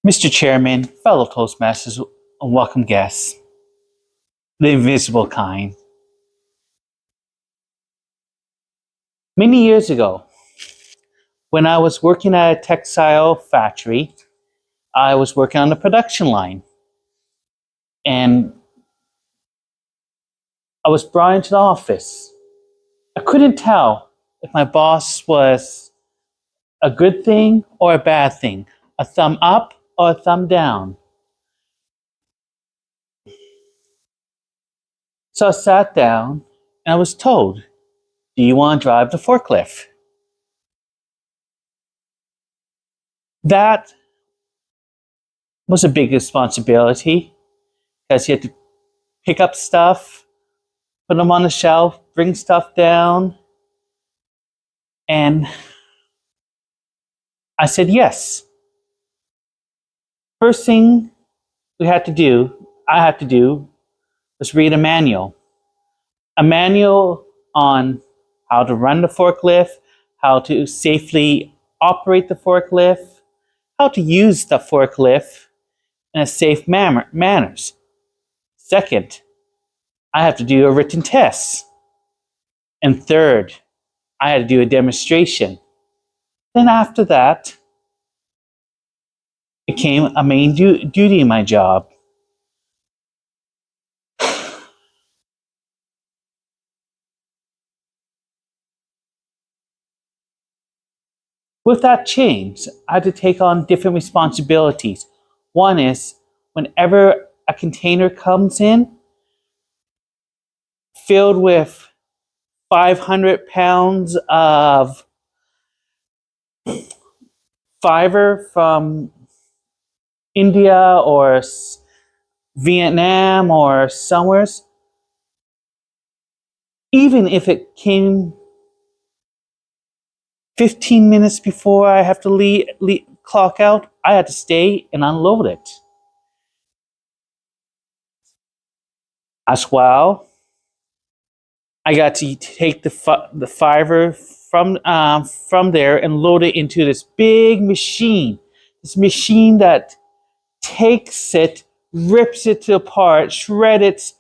Mr. Chairman, fellow Toastmasters, and welcome guests, the invisible kind. Many years ago, when I was working at a textile factory, I was working on the production line. And I was brought into the office. I couldn't tell if my boss was a good thing or a bad thing, a thumb up or a thumb down. So I sat down and I was told, "Do you want to drive the forklift?" That was a big responsibility because you had to pick up stuff, put them on the shelf, bring stuff down. And I said yes. First thing I had to do was read a manual on how to run the forklift, how to safely operate the forklift, how to use the forklift in a safe manners. Second, I have to do a written test. And third, I had to do a demonstration. Then after that, it became a main duty in my job. With that change, I had to take on different responsibilities. One is, whenever a container comes in filled with 500 pounds of fiber from India or Vietnam or somewhere, even if it came 15 minutes before I have to clock out, I had to stay and unload it. As well, I got to take the fiber from there and load it into this big machine. This machine that takes it, rips it apart, shreds it,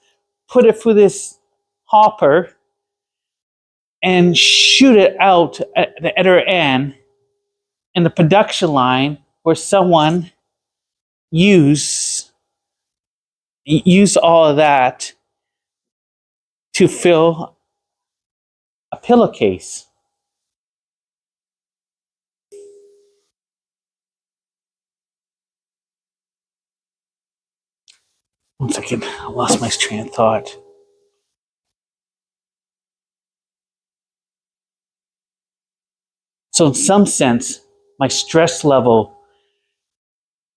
put it through this hopper, and shoot it out at the other end in the production line where someone use all of that to fill a pillowcase. One second, I lost my train of thought. So in some sense, my stress level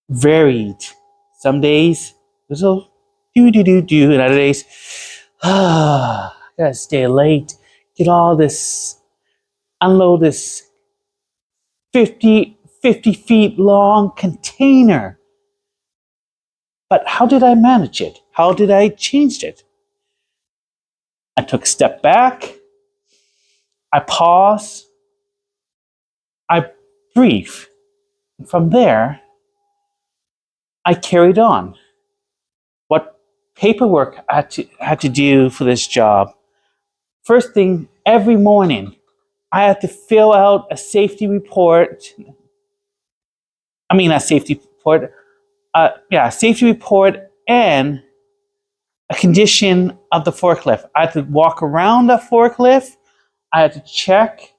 varied. Some days it was a do, and other days, I gotta stay late, get all this, unload this 50 feet long container. But how did I manage it? How did I change it? I took a step back, I paused, I breathe. And from there, I carried on. What paperwork I had to do for this job. First thing, every morning, I had to fill out a safety report. A safety report and a condition of the forklift. I had to walk around the forklift. I had to check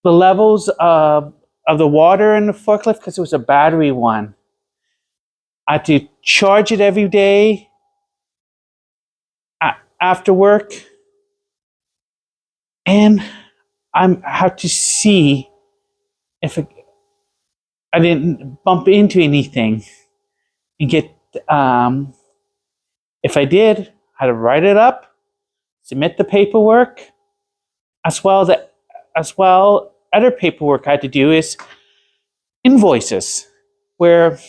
the levels of the water in the forklift because it was a battery one. I had to charge it every day after work. And I have to see if I didn't bump into anything and get, if I did, I had to write it up, submit the paperwork, as well, other paperwork I had to do is invoices, where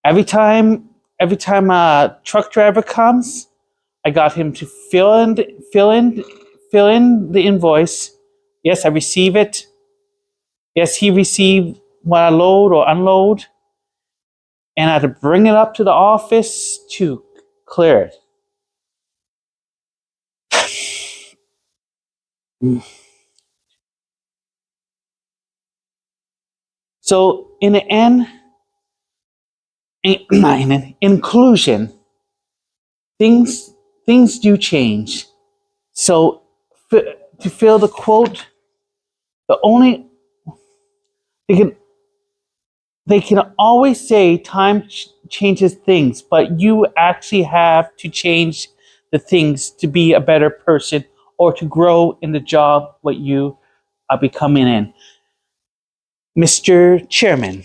every time a truck driver comes, I got him to fill in the invoice. Yes, I receive it. Yes, he received what I load or unload, and I had to bring it up to the office to clear it. So in the end, in inclusion, things things do change. So to fill the quote, the only they can they can always say time changes things, but you actually have to change the things to be a better person or to grow in the job what you are becoming in. Mr. Chairman.